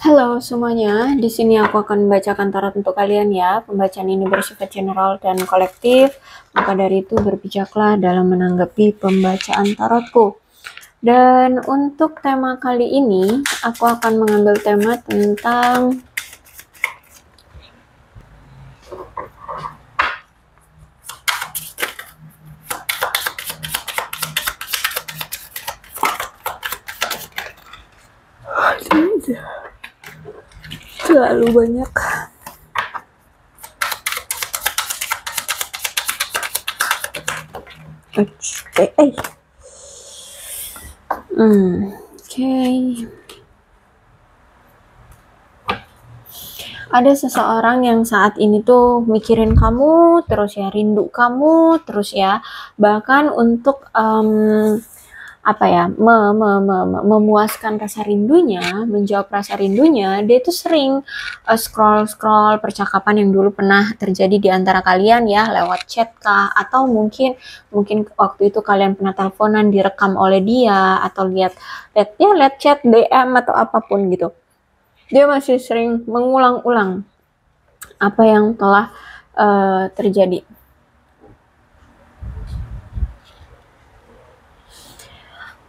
Halo semuanya, di sini aku akan membacakan tarot untuk kalian ya. Pembacaan ini bersifat general dan kolektif, maka dari itu berbijaklah dalam menanggapi pembacaan tarotku. Dan untuk tema kali ini, aku akan mengambil tema tentang terlalu banyak. Oke. Ada seseorang yang saat ini tuh mikirin kamu terus ya, rindu kamu terus ya. Bahkan untuk memuaskan rasa rindunya, menjawab rasa rindunya, dia itu sering scroll percakapan yang dulu pernah terjadi di antara kalian ya, lewat chat kah, atau mungkin waktu itu kalian pernah teleponan direkam oleh dia, atau lihat chat DM atau apapun gitu. Dia masih sering mengulang-ulang apa yang telah terjadi.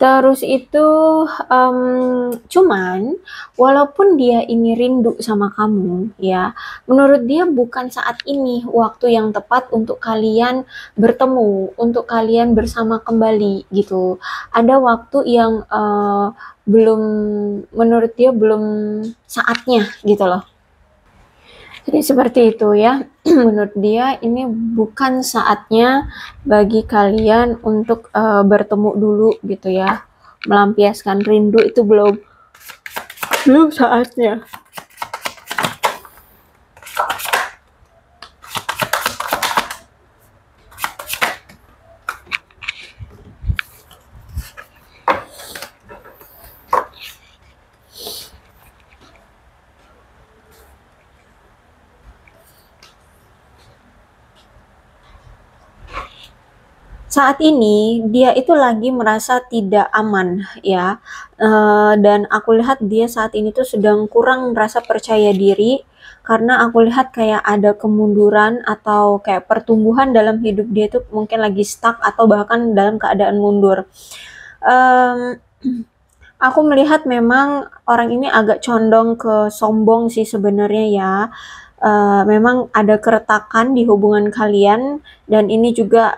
Terus itu, cuman walaupun dia ini rindu sama kamu ya, menurut dia bukan saat ini waktu yang tepat untuk kalian bertemu, untuk kalian bersama kembali gitu. Ada waktu yang belum, menurut dia belum saatnya gitu loh. Jadi seperti itu ya. Menurut dia ini bukan saatnya bagi kalian untuk bertemu dulu gitu ya. Melampiaskan rindu itu belum saatnya. Saat ini dia itu lagi merasa tidak aman ya, dan aku lihat dia saat ini tuh sedang kurang merasa percaya diri, karena aku lihat kayak ada kemunduran atau kayak pertumbuhan dalam hidup dia tuh mungkin lagi stuck atau bahkan dalam keadaan mundur. um, Aku melihat memang orang ini agak condong ke sombong sih sebenarnya ya. Memang ada keretakan di hubungan kalian, dan ini juga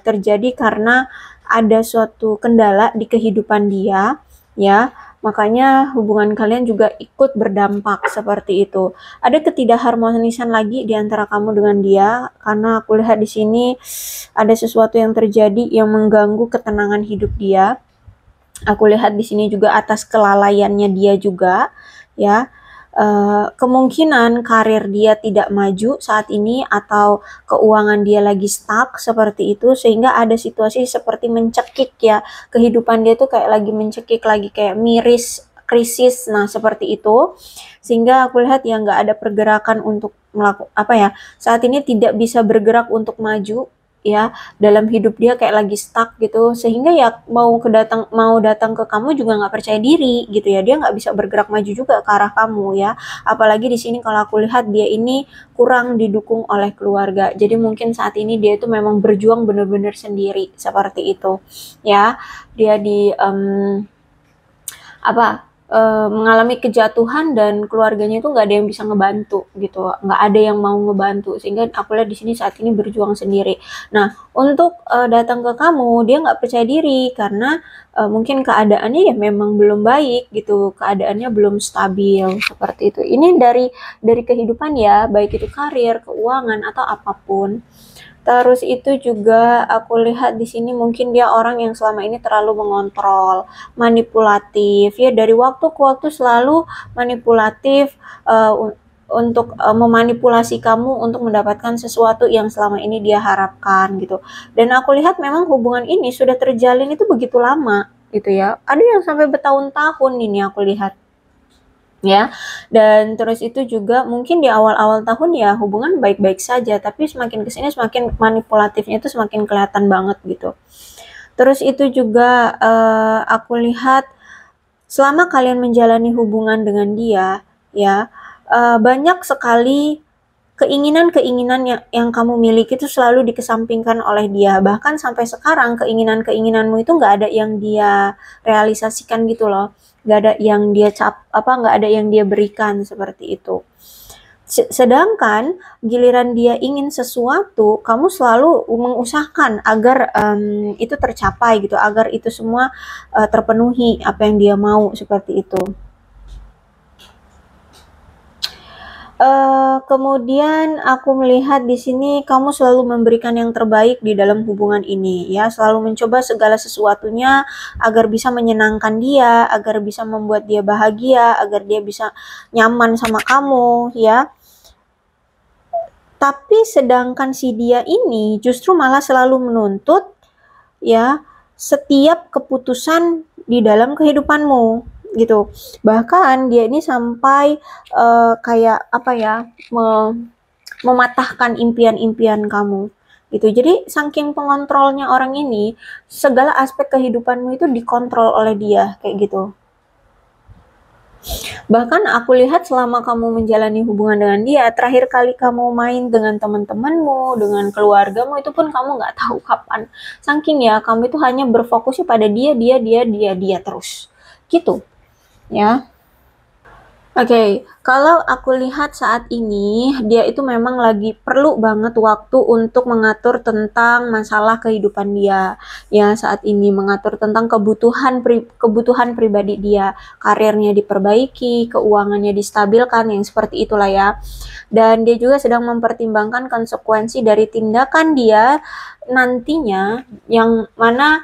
terjadi karena ada suatu kendala di kehidupan dia ya. Makanya hubungan kalian juga ikut berdampak seperti itu. Ada ketidakharmonisan lagi di antara kamu dengan dia, karena aku lihat di sini ada sesuatu yang terjadi yang mengganggu ketenangan hidup dia. Aku lihat di sini juga atas kelalaiannya dia juga ya. Kemungkinan karir dia tidak maju saat ini, atau keuangan dia lagi stuck seperti itu, sehingga ada situasi seperti mencekik ya, kehidupan dia tuh kayak lagi mencekik, lagi kayak miris, krisis, nah seperti itu, sehingga aku lihat ya nggak ada pergerakan untuk melakukan saat ini tidak bisa bergerak untuk maju ya, dalam hidup dia kayak lagi stuck gitu, sehingga ya mau datang ke kamu juga nggak percaya diri gitu ya, dia nggak bisa bergerak maju juga ke arah kamu ya. Apalagi di sini kalau aku lihat dia ini kurang didukung oleh keluarga, jadi mungkin saat ini dia itu memang berjuang benar-benar sendiri seperti itu ya. Dia di mengalami kejatuhan, dan keluarganya itu nggak ada yang bisa ngebantu gitu, nggak ada yang mau ngebantu, sehingga aku lihat di sini saat ini berjuang sendiri. Nah, untuk datang ke kamu, dia nggak percaya diri karena mungkin keadaannya ya memang belum baik gitu, keadaannya belum stabil seperti itu. Ini dari kehidupan ya, baik itu karir, keuangan atau apapun. Terus itu juga aku lihat di sini mungkin dia orang yang selama ini terlalu mengontrol, manipulatif ya, dari waktu ke waktu selalu manipulatif, untuk memanipulasi kamu untuk mendapatkan sesuatu yang selama ini dia harapkan gitu. Dan aku lihat memang hubungan ini sudah terjalin itu begitu lama gitu ya. Ada yang sampai bertahun-tahun ini aku lihat ya. Dan terus itu juga mungkin di awal-awal tahun ya hubungan baik-baik saja, tapi semakin kesini semakin manipulatifnya itu semakin kelihatan banget gitu. Terus itu juga aku lihat selama kalian menjalani hubungan dengan dia, ya, banyak sekali keinginan-keinginan yang kamu miliki itu selalu dikesampingkan oleh dia. Bahkan sampai sekarang keinginan-keinginanmu itu nggak ada yang dia realisasikan gitu loh. Nggak ada yang dia nggak ada yang dia berikan seperti itu. Sedangkan giliran dia ingin sesuatu, kamu selalu mengusahakan agar itu tercapai gitu, agar itu semua terpenuhi apa yang dia mau seperti itu. Kemudian aku melihat di sini kamu selalu memberikan yang terbaik di dalam hubungan ini ya, selalu mencoba segala sesuatunya agar bisa menyenangkan dia, agar bisa membuat dia bahagia, agar dia bisa nyaman sama kamu ya. Tapi sedangkan si dia ini justru malah selalu menuntut ya setiap keputusan di dalam kehidupanmu gitu. Bahkan dia ini sampai kayak apa ya, mematahkan impian-impian kamu gitu. Jadi saking pengontrolnya orang ini, segala aspek kehidupanmu itu dikontrol oleh dia kayak gitu. Bahkan aku lihat selama kamu menjalani hubungan dengan dia, terakhir kali kamu main dengan teman-temanmu, dengan keluargamu, itu pun kamu nggak tahu kapan. Saking ya, kamu itu hanya berfokusnya pada dia terus. Gitu, ya. Oke, kalau aku lihat saat ini, dia itu memang lagi perlu banget waktu untuk mengatur tentang masalah kehidupan dia. Ya, saat ini mengatur tentang kebutuhan pribadi dia, karirnya diperbaiki, keuangannya distabilkan, yang seperti itulah ya. Dan dia juga sedang mempertimbangkan konsekuensi dari tindakan dia nantinya, yang mana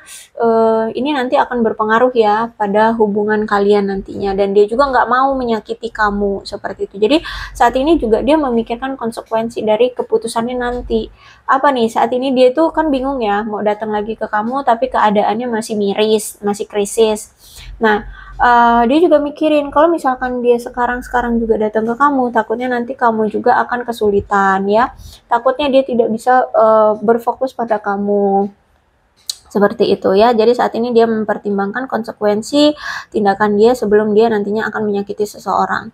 ini nanti akan berpengaruh ya pada hubungan kalian nantinya, dan dia juga nggak mau menyakiti kamu seperti itu. Jadi saat ini juga dia memikirkan konsekuensi dari keputusannya nanti. Apa nih, saat ini dia tuh kan bingung ya mau datang lagi ke kamu tapi keadaannya masih miris, masih krisis. Nah, dia juga mikirin kalau misalkan dia sekarang juga datang ke kamu, takutnya nanti kamu juga akan kesulitan ya. Takutnya dia tidak bisa berfokus pada kamu. Seperti itu ya. Jadi saat ini dia mempertimbangkan konsekuensi tindakan dia sebelum dia nantinya akan menyakiti seseorang.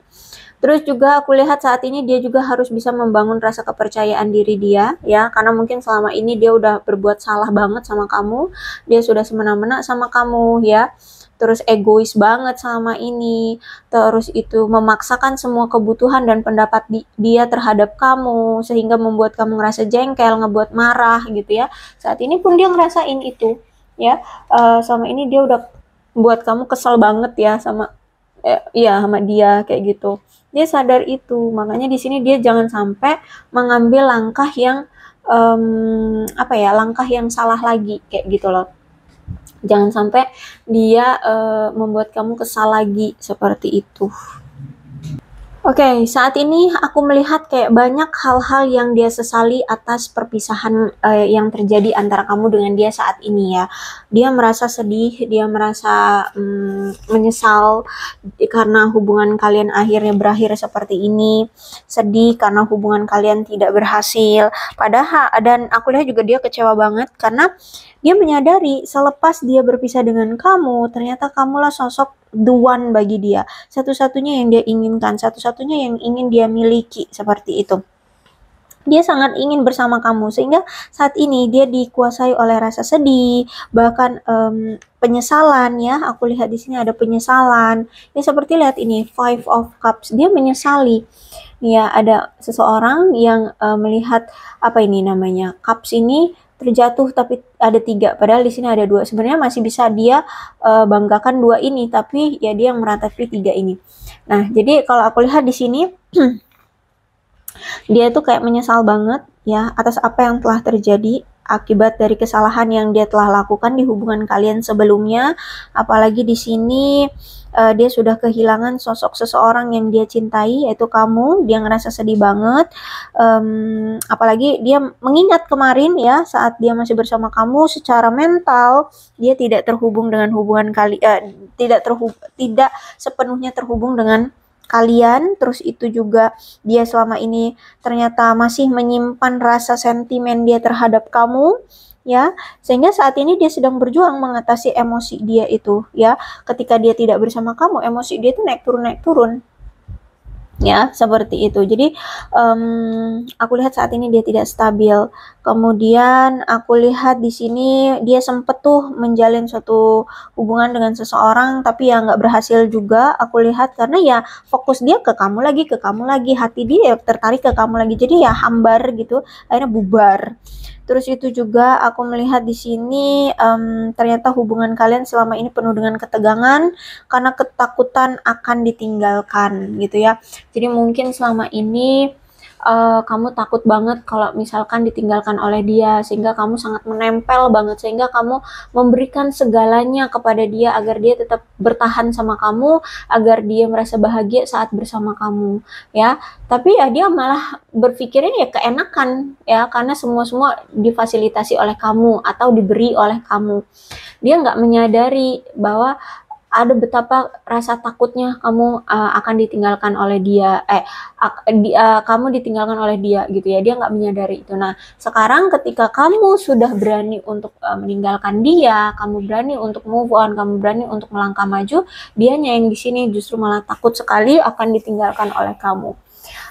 Terus juga aku lihat saat ini dia juga harus bisa membangun rasa kepercayaan diri dia ya, karena mungkin selama ini dia udah berbuat salah banget sama kamu, dia sudah semena-mena sama kamu ya. Terus egois banget selama ini, terus itu memaksakan semua kebutuhan dan pendapat dia terhadap kamu, sehingga membuat kamu ngerasa jengkel, ngebuat marah gitu ya. Saat ini pun dia ngerasain itu ya, selama ini dia udah buat kamu kesel banget ya sama sama dia kayak gitu. Dia sadar itu, makanya di sini dia jangan sampai mengambil langkah yang langkah yang salah lagi kayak gitu loh. Jangan sampai dia membuat kamu kesal lagi seperti itu. Oke, saat ini aku melihat kayak banyak hal-hal yang dia sesali atas perpisahan yang terjadi antara kamu dengan dia saat ini ya. Dia merasa sedih, dia merasa menyesal karena hubungan kalian akhirnya berakhir seperti ini. Sedih karena hubungan kalian tidak berhasil. Padahal, dan aku lihat juga dia kecewa banget karena dia menyadari selepas dia berpisah dengan kamu, ternyata kamulah sosok the one bagi dia, satu-satunya yang dia inginkan, satu-satunya yang ingin dia miliki, seperti itu. Dia sangat ingin bersama kamu, sehingga saat ini dia dikuasai oleh rasa sedih, bahkan penyesalan ya. Aku lihat di sini ada penyesalan. Ya seperti lihat ini, Five of Cups, dia menyesali. Ya, ada seseorang yang melihat apa ini namanya, Cups ini terjatuh tapi ada 3, padahal di sini ada 2. Sebenarnya masih bisa dia banggakan 2 ini, tapi ya dia yang meratapi 3 ini. Nah, jadi kalau aku lihat di sini dia tuh kayak menyesal banget ya atas apa yang telah terjadi akibat dari kesalahan yang dia telah lakukan di hubungan kalian sebelumnya. Apalagi di sini dia sudah kehilangan sosok seseorang yang dia cintai, yaitu kamu. Dia ngerasa sedih banget, apalagi dia mengingat kemarin ya, saat dia masih bersama kamu, secara mental dia tidak terhubung dengan hubungan tidak sepenuhnya terhubung dengan kalian. Terus itu juga dia selama ini ternyata masih menyimpan rasa sentimen dia terhadap kamu ya. Sehingga saat ini dia sedang berjuang mengatasi emosi dia itu, ya. Ketika dia tidak bersama kamu, emosi dia itu naik turun, ya, seperti itu. Jadi aku lihat saat ini dia tidak stabil. Kemudian aku lihat di sini dia sempet tuh menjalin suatu hubungan dengan seseorang, tapi ya nggak berhasil juga aku lihat, karena ya fokus dia ke kamu lagi, hati dia tertarik ke kamu lagi, jadi ya hambar gitu, akhirnya bubar. Terus itu juga aku melihat di sini ternyata hubungan kalian selama ini penuh dengan ketegangan karena ketakutan akan ditinggalkan gitu ya. Jadi mungkin selama ini kamu takut banget kalau misalkan ditinggalkan oleh dia, sehingga kamu sangat menempel banget, sehingga kamu memberikan segalanya kepada dia agar dia tetap bertahan sama kamu, agar dia merasa bahagia saat bersama kamu, ya. Tapi ya dia malah berpikirnya ya keenakan, ya, karena semua difasilitasi oleh kamu atau diberi oleh kamu. Dia nggak menyadari bahwa ada betapa rasa takutnya kamu akan ditinggalkan oleh dia, kamu ditinggalkan oleh dia gitu ya. Dia nggak menyadari itu. Nah, sekarang ketika kamu sudah berani untuk meninggalkan dia, kamu berani untuk move on, kamu berani untuk melangkah maju, dianya yang di sini justru malah takut sekali akan ditinggalkan oleh kamu.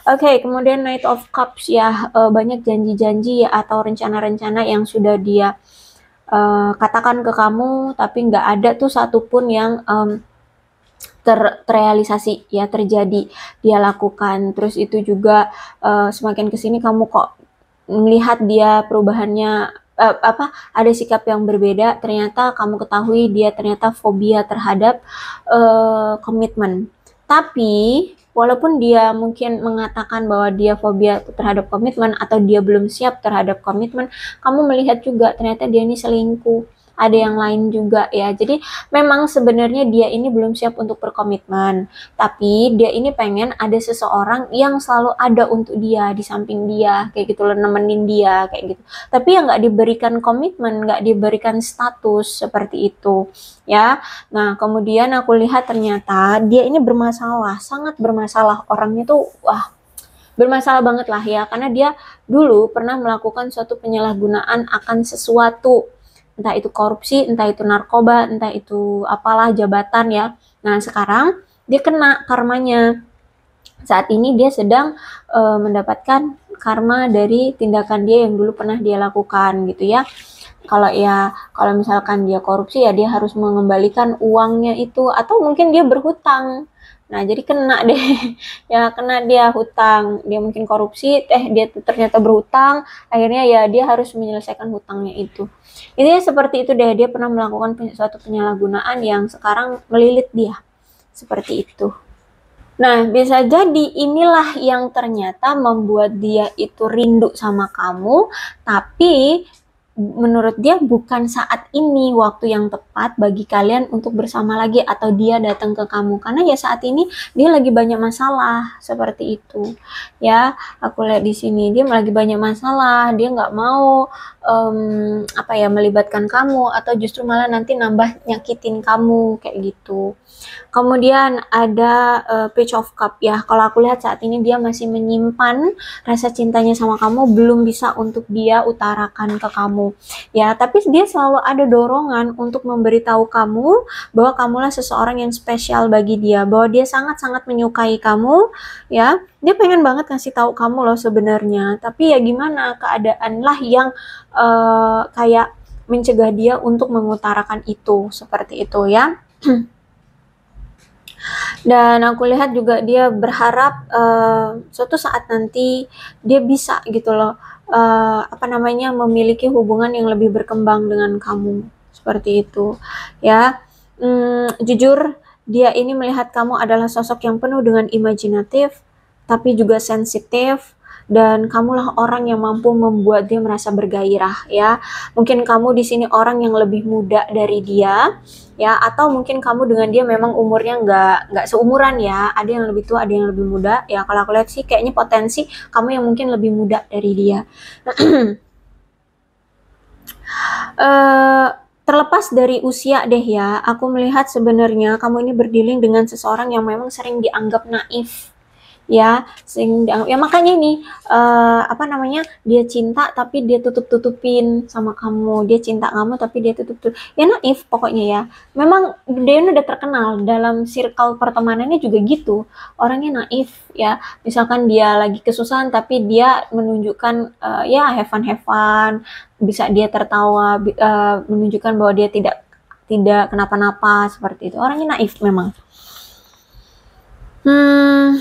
Oke, kemudian Knight of Cups ya, banyak janji-janji atau rencana-rencana yang sudah dia katakan ke kamu, tapi nggak ada tuh satupun yang terrealisasi ya, terjadi, dia lakukan. Terus itu juga semakin kesini kamu kok melihat dia perubahannya, ada sikap yang berbeda. Ternyata kamu ketahui dia ternyata fobia terhadap komitmen. Tapi walaupun dia mungkin mengatakan bahwa dia fobia terhadap komitmen atau dia belum siap terhadap komitmen, kamu melihat juga ternyata dia ini selingkuh. Ada yang lain juga ya. Jadi memang sebenarnya dia ini belum siap untuk berkomitmen, tapi dia ini pengen ada seseorang yang selalu ada untuk dia, di samping dia, kayak gitu loh, nemenin dia kayak gitu. Tapi yang nggak diberikan komitmen, nggak diberikan status seperti itu, ya. Nah, kemudian aku lihat ternyata dia ini bermasalah, sangat bermasalah. Orangnya tuh, wah, bermasalah banget lah ya, karena dia dulu pernah melakukan suatu penyalahgunaan akan sesuatu, entah itu korupsi, entah itu narkoba, entah itu apalah jabatan ya. Nah, sekarang dia kena karmanya. Saat ini dia sedang mendapatkan karma dari tindakan dia yang dulu pernah dia lakukan gitu ya. Kalau misalkan dia korupsi ya dia harus mengembalikan uangnya itu, atau mungkin dia berhutang. Nah, jadi kena deh. Ya, kena dia hutang. Dia mungkin korupsi, dia ternyata berhutang, akhirnya ya dia harus menyelesaikan hutangnya itu. Ini seperti itu deh, dia pernah melakukan suatu penyalahgunaan yang sekarang melilit dia. Seperti itu. Nah, bisa jadi inilah yang ternyata membuat dia itu rindu sama kamu, tapi menurut dia bukan saat ini waktu yang tepat bagi kalian untuk bersama lagi, atau dia datang ke kamu, karena ya saat ini dia lagi banyak masalah seperti itu ya. Aku lihat di sini dia lagi banyak masalah, dia nggak mau melibatkan kamu, atau justru malah nanti nambah nyakitin kamu kayak gitu. Kemudian ada Page of Cup ya. Kalau aku lihat saat ini dia masih menyimpan rasa cintanya sama kamu, belum bisa untuk dia utarakan ke kamu. Ya, tapi dia selalu ada dorongan untuk memberitahu kamu bahwa kamulah seseorang yang spesial bagi dia, bahwa dia sangat-sangat menyukai kamu, ya. Dia pengen banget ngasih tahu kamu loh sebenarnya. Tapi ya gimana, keadaan lah yang kayak mencegah dia untuk mengutarakan itu, seperti itu ya. Dan aku lihat juga dia berharap suatu saat nanti dia bisa gitu loh, memiliki hubungan yang lebih berkembang dengan kamu, seperti itu ya. Jujur dia ini melihat kamu adalah sosok yang penuh dengan imajinatif, tapi juga sensitif, dan kamulah orang yang mampu membuat dia merasa bergairah ya. Mungkin kamu di sini orang yang lebih muda dari dia ya, atau mungkin kamu dengan dia memang umurnya nggak seumuran ya, ada yang lebih tua, ada yang lebih muda ya. Kalau aku lihat sih kayaknya potensi kamu yang mungkin lebih muda dari dia. Terlepas dari usia deh ya, aku melihat sebenarnya kamu ini berdealing dengan seseorang yang memang sering dianggap naif ya, sehingga ya makanya ini apa namanya, dia cinta tapi dia tutup-tutupin sama kamu, dia cinta kamu tapi dia tutup, ya naif pokoknya ya. Memang dia ini udah terkenal dalam circle pertemanannya juga gitu, orangnya naif ya. Misalkan dia lagi kesusahan tapi dia menunjukkan ya have fun, bisa dia tertawa, menunjukkan bahwa dia tidak tidak kenapa-napa seperti itu. Orangnya naif memang. Hmm,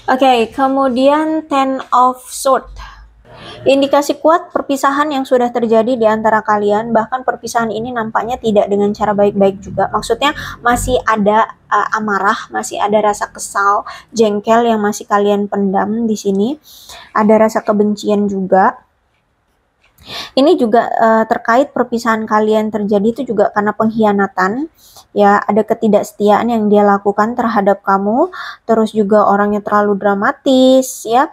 Oke, kemudian Ten of Swords. Indikasi kuat perpisahan yang sudah terjadi di antara kalian, bahkan perpisahan ini nampaknya tidak dengan cara baik-baik juga. Maksudnya masih ada amarah, masih ada rasa kesal, jengkel yang masih kalian pendam di sini. Ada rasa kebencian juga. Ini juga terkait perpisahan kalian terjadi itu juga karena pengkhianatan, ya, ada ketidaksetiaan yang dia lakukan terhadap kamu, terus juga orangnya terlalu dramatis, ya,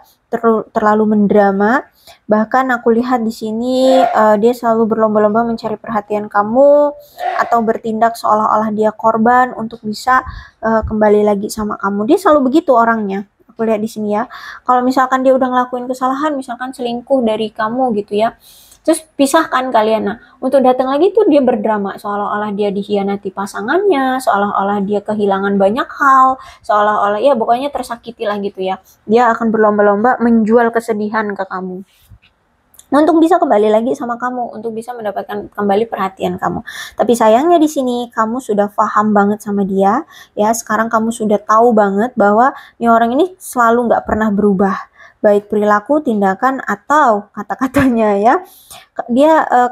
terlalu mendrama. Bahkan aku lihat di sini dia selalu berlomba-lomba mencari perhatian kamu atau bertindak seolah-olah dia korban untuk bisa kembali lagi sama kamu. Dia selalu begitu orangnya. Aku lihat di sini ya. Kalau misalkan dia udah ngelakuin kesalahan, misalkan selingkuh dari kamu gitu ya, terus pisahkan kalian. Nah, untuk datang lagi tuh dia berdrama seolah-olah dia dikhianati pasangannya, seolah-olah dia kehilangan banyak hal, seolah-olah ya pokoknya tersakiti lah gitu ya. Dia akan berlomba-lomba menjual kesedihan ke kamu untuk bisa kembali lagi sama kamu, untuk bisa mendapatkan kembali perhatian kamu. Tapi sayangnya di sini kamu sudah paham banget sama dia, ya. Sekarang kamu sudah tahu banget bahwa nih orang ini selalu nggak pernah berubah, baik perilaku, tindakan atau kata-katanya ya.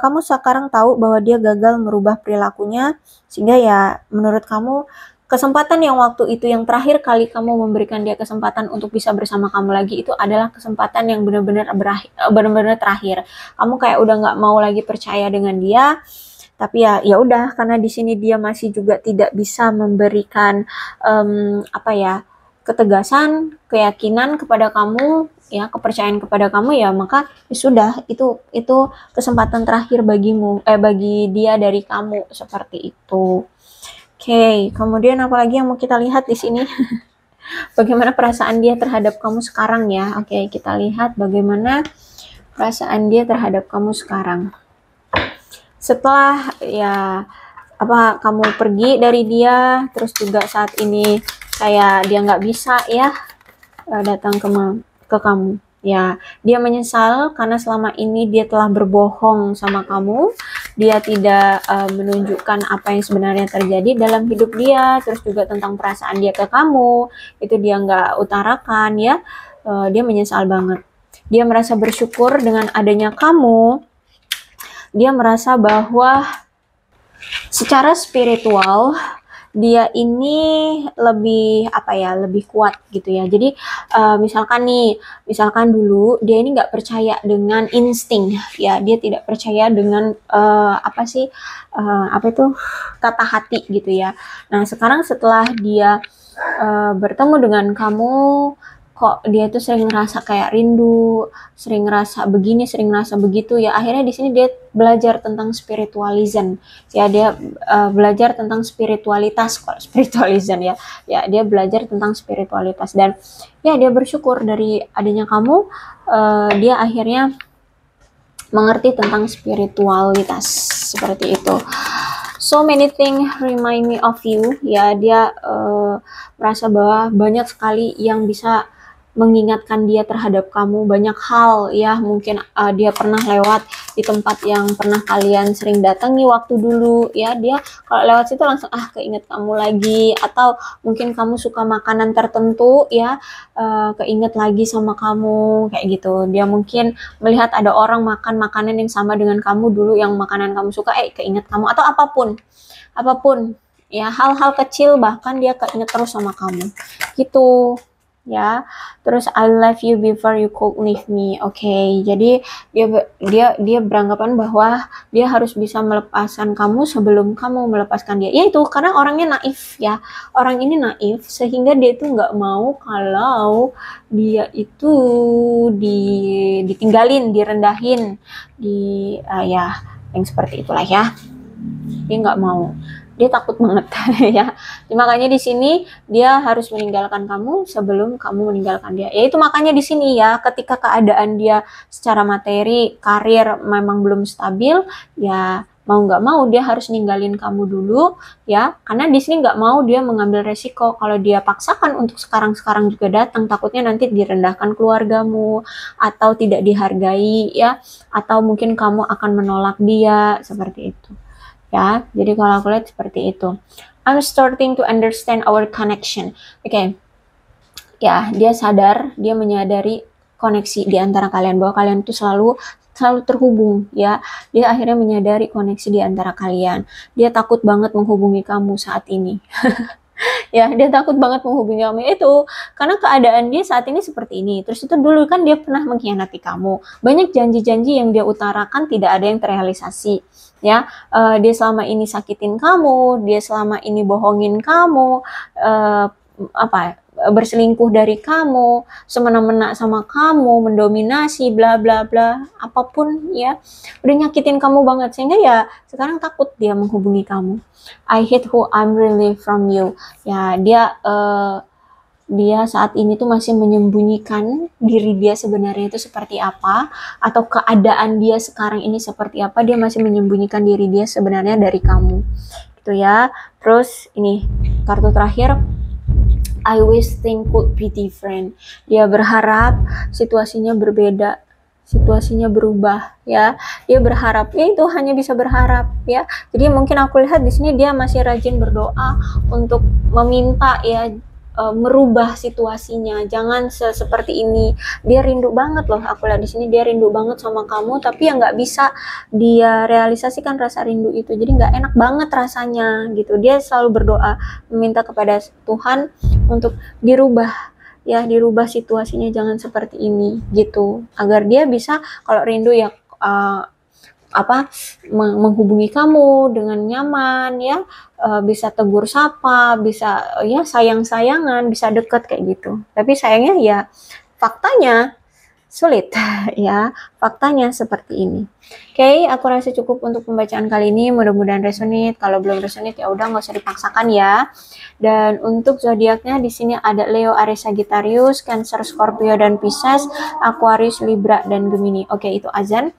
Kamu sekarang tahu bahwa dia gagal merubah perilakunya, sehingga ya menurut kamu kesempatan yang waktu itu yang terakhir kali kamu memberikan dia kesempatan untuk bisa bersama kamu lagi itu adalah kesempatan yang benar-benar terakhir. Kamu kayak udah nggak mau lagi percaya dengan dia, tapi ya udah, karena di sini dia masih juga tidak bisa memberikan apa ya, ketegasan, keyakinan kepada kamu, ya, kepercayaan kepada kamu, ya maka ya sudah, itu kesempatan terakhir bagi dia dari kamu, seperti itu. Oke, kemudian apalagi yang mau kita lihat di sini? Bagaimana perasaan dia terhadap kamu sekarang ya? Oke, kita lihat bagaimana perasaan dia terhadap kamu sekarang. Setelah ya apa kamu pergi dari dia, terus juga saat ini kayak dia nggak bisa ya datang ke kamu. Ya, dia menyesal karena selama ini dia telah berbohong sama kamu. Dia tidak menunjukkan apa yang sebenarnya terjadi dalam hidup dia, terus juga tentang perasaan dia ke kamu, itu dia nggak utarakan ya. Dia menyesal banget. Dia merasa bersyukur dengan adanya kamu. Dia merasa bahwa secara spiritual dia ini lebih apa ya, lebih kuat gitu ya. Jadi misalkan dulu dia ini nggak percaya dengan insting ya, dia tidak percaya dengan apa sih, apa itu, kata hati gitu ya. Nah sekarang setelah dia bertemu dengan kamu, kok dia tuh sering ngerasa kayak rindu, sering ngerasa begini, sering ngerasa begitu ya. Akhirnya di sini dia belajar tentang spiritualism. Ya, dia belajar tentang spiritualitas, kok spiritualism ya. Ya, dia belajar tentang spiritualitas dan ya dia bersyukur dari adanya kamu, dia akhirnya mengerti tentang spiritualitas seperti itu. So many things remind me of you ya. Dia merasa bahwa banyak sekali yang bisa mengingatkan dia terhadap kamu, banyak hal ya. Mungkin dia pernah lewat di tempat yang pernah kalian sering datangi waktu dulu ya. Dia kalau lewat situ langsung keinget kamu lagi, atau mungkin kamu suka makanan tertentu ya, keinget lagi sama kamu kayak gitu. Dia mungkin melihat ada orang makan makanan yang sama dengan kamu dulu, yang makanan kamu suka, keinget kamu, atau apapun ya, hal-hal kecil bahkan dia keinget terus sama kamu gitu ya. Terus I love you before you could leave me. Oke, jadi dia beranggapan bahwa dia harus bisa melepaskan kamu sebelum kamu melepaskan dia. Ya itu karena orangnya naif ya. Orang ini naif sehingga dia itu nggak mau kalau dia itu ditinggalin, direndahin, ya yang seperti itulah ya. Dia nggak mau. dia takut banget ya. Makanya di sini dia harus meninggalkan kamu sebelum kamu meninggalkan dia. Ya itu makanya di sini ya, ketika keadaan dia secara materi, karir memang belum stabil, ya mau nggak mau dia harus ninggalin kamu dulu ya, karena di sini nggak mau dia mengambil resiko. Kalau dia paksakan untuk sekarang-sekarang juga datang, takutnya nanti direndahkan keluargamu atau tidak dihargai ya, atau mungkin kamu akan menolak dia seperti itu ya. Jadi kalau aku lihat seperti itu. I'm starting to understand our connection. Oke. Ya, dia sadar, dia menyadari koneksi di antara kalian, bahwa kalian itu selalu terhubung ya. Dia akhirnya menyadari koneksi di antara kalian. Dia takut banget menghubungi kamu saat ini. Ya, dia takut banget menghubungi kamu itu karena keadaan dia saat ini seperti ini. Terus itu dulu kan dia pernah mengkhianati kamu. Banyak janji-janji yang dia utarakan tidak ada yang terrealisasi. Ya, dia selama ini sakitin kamu, dia selama ini bohongin kamu, berselingkuh dari kamu, semena-mena sama kamu, mendominasi, bla bla bla, apapun ya, udah nyakitin kamu banget sehingga ya sekarang takut dia menghubungi kamu. I hate who I'm really from you. Ya, dia saat ini tuh masih menyembunyikan diri dia sebenarnya itu seperti apa, atau keadaan dia sekarang ini seperti apa. Dia masih menyembunyikan diri dia sebenarnya dari kamu gitu ya. Terus ini kartu terakhir, I wish things could be different. Dia berharap situasinya berbeda, situasinya berubah ya. Dia berharap, ya itu hanya bisa berharap ya. Jadi mungkin aku lihat di sini dia masih rajin berdoa untuk meminta ya, merubah situasinya, jangan seperti ini. Dia rindu banget loh, aku lihat di sini dia rindu banget sama kamu, tapi ya nggak bisa dia realisasikan rasa rindu itu, jadi nggak enak banget rasanya gitu. Dia selalu berdoa meminta kepada Tuhan untuk dirubah ya, dirubah situasinya, jangan seperti ini gitu, agar dia bisa kalau rindu ya menghubungi kamu dengan nyaman ya, bisa tegur sapa, bisa ya sayang-sayangan, bisa deket kayak gitu. Tapi sayangnya ya faktanya sulit ya, faktanya seperti ini. Oke, aku rasa cukup untuk pembacaan kali ini, mudah-mudahan resonate. Kalau belum resonate ya udah nggak usah dipaksakan ya. Dan untuk zodiaknya di sini ada Leo, Aries, Sagittarius, Cancer, Scorpio dan Pisces, Aquarius, Libra dan Gemini. Oke, itu azan.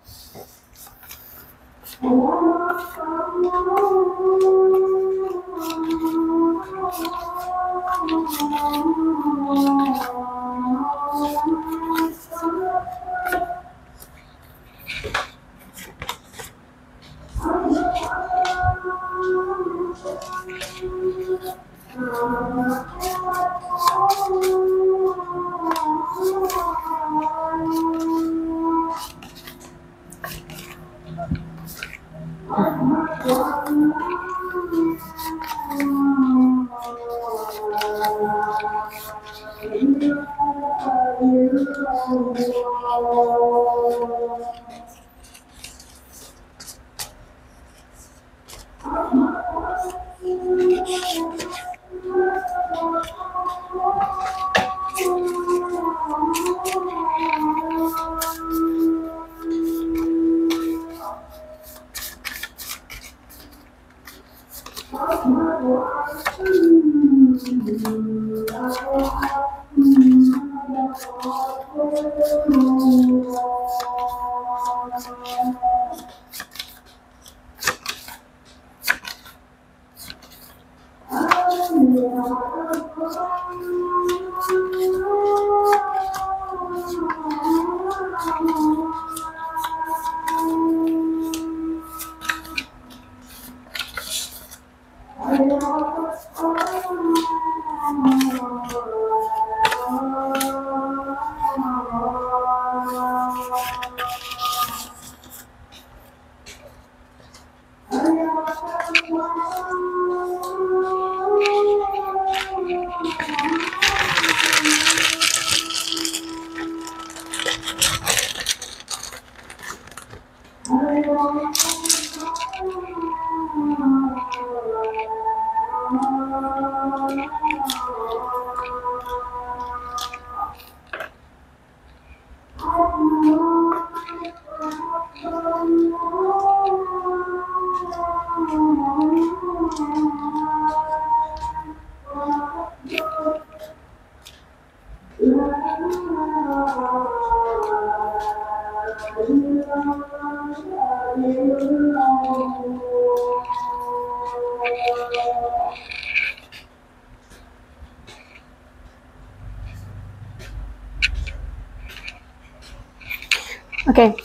Oke,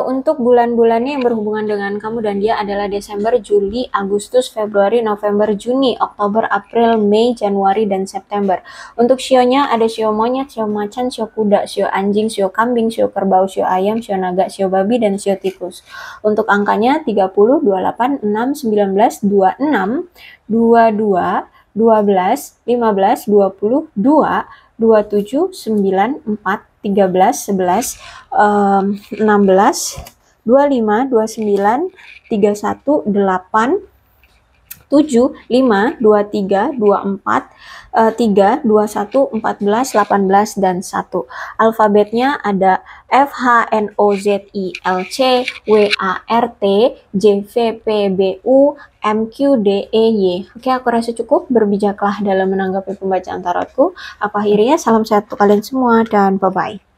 untuk bulan-bulannya yang berhubungan dengan kamu dan dia adalah Desember, Juli, Agustus, Februari, November, Juni, Oktober, April, Mei, Januari, dan September. Untuk sionya ada sio monyet, sio macan, sio kuda, sio anjing, sio kambing, sio kerbau, sio ayam, sio naga, sio babi, dan sio tikus. Untuk angkanya 30, 28, 6, 19, 26, 22, 12, 15, 20, 2, 27, 9, 4, 13, 11, 16, 25, 29, 31, 8, 7, 5, 23, 24, 3, 21, 14, 18, dan 1. Alfabetnya ada F, H, N, O, Z, I, L, C, W, A, R, T, J, V, P, B, U, M, Q, D, E, Y. Oke, aku rasa cukup. Berbijaklah dalam menanggapi pembacaan tarotku. Aku akhirnya salam sehat untuk kalian semua dan bye-bye.